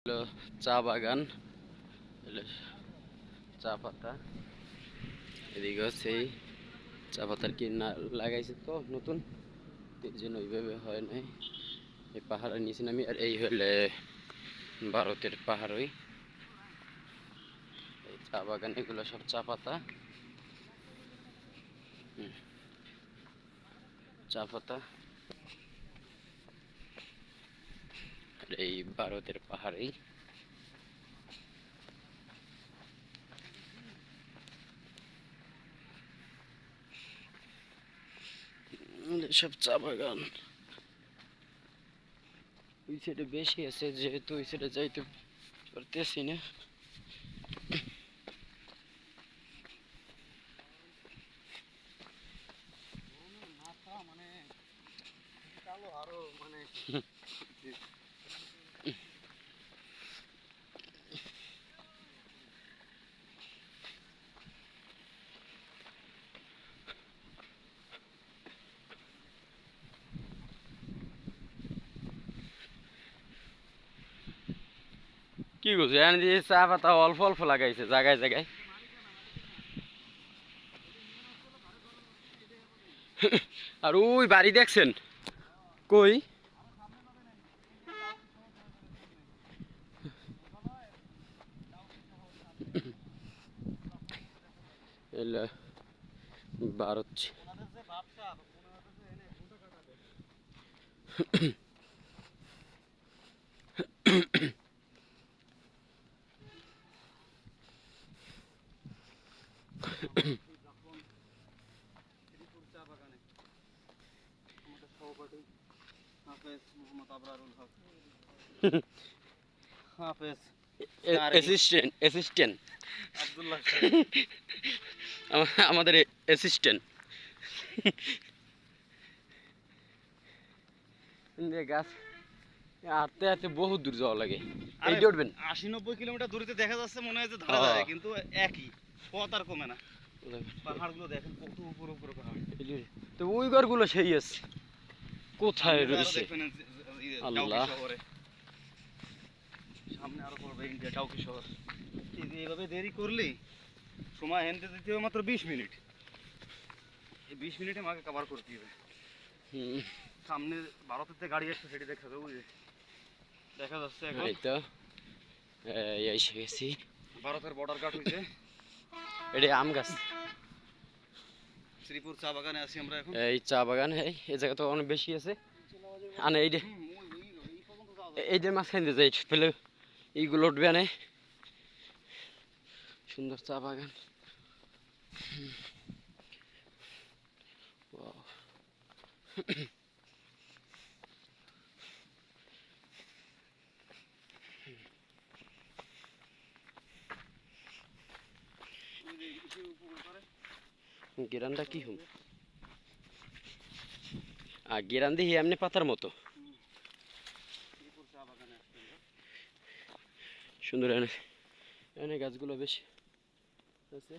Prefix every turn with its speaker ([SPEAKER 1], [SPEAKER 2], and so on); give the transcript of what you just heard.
[SPEAKER 1] হলো চা বাগান, হলো চা পাতা। এদিকে সেই চা পাতার কি না লাগাইছে তো নতুন, এই জন্য ওইভাবে হয় নাই। এই পাহাড়ের নিচে নামি, আর এই হলে ভারতের পাহাড়। ওই এই চা বাগান, এগুলো সব চা পাতা। চা পাতা, আর এই ভারতের পাহাড়েই সব চা বাগান। ওই সাইডে বেশি আছে, যেহেতু ওই সাইডে যাইতে পারতেছি না। কি করছো এখানে দিয়ে চা পাতা অল্প অল্প লাগাইছে জায়গায় জায়গায়। আর ওই বাড়ি দেখছেন কই? এলা ভারত। অ্যাসিস্ট্যান্ট আমাদের অ্যাসিস্ট্যান্ট গাছ হাঁটতে হাঁটতে বহুত দূর যাওয়া লাগে। এইটা উঠবেন
[SPEAKER 2] 80-90 কিলোমিটার দূরত্বে দেখা যাচ্ছে, মনে হয় যে ধারে ধারে, কিন্তু একই পথ আর কমে না। পাহাড়গুলো দেখেন কত উপরে উপরে পাহাড়।
[SPEAKER 1] তো ওই ঘরগুলো সেই আছে, কোথায়
[SPEAKER 2] সামনে আরো
[SPEAKER 1] রয়েছে
[SPEAKER 2] দেখবেন ডাউকি
[SPEAKER 1] আল্লাহ।
[SPEAKER 2] শহরে, সামনে আরো পড়বে ইন্ডিয়া ডাউকি শহর। এইভাবে দেরি করলে সময় হেনতে দিতে হবে মাত্র 20 মিনিট। এই 20 মিনিটে আমাকে কভার করতে হবে। সামনে ভারতের যে গাড়ি আসছে সেটি দেখা যাবে, দেখা যাচ্ছে এখন।
[SPEAKER 1] এই তো এসে গেছি।
[SPEAKER 2] ভারতের বর্ডার গার্ড হয়েছে।
[SPEAKER 1] এটা আম গাছ।
[SPEAKER 2] শ্রীপুর চা বাগানে আছি আমরা এখন।
[SPEAKER 1] এই চা বাগান, এই জায়গা তো অনেক বেশি আছে। আনে এই যে মাঝখান দিয়ে যাই পেলে এইগুলো উঠবে আনে। সুন্দর চা বাগান। গেরানটা কি হুম, আর গেরান দিয়ে এমনি পাতার মতো সুন্দর। এনে এনে গাছগুলো বেশ আছে।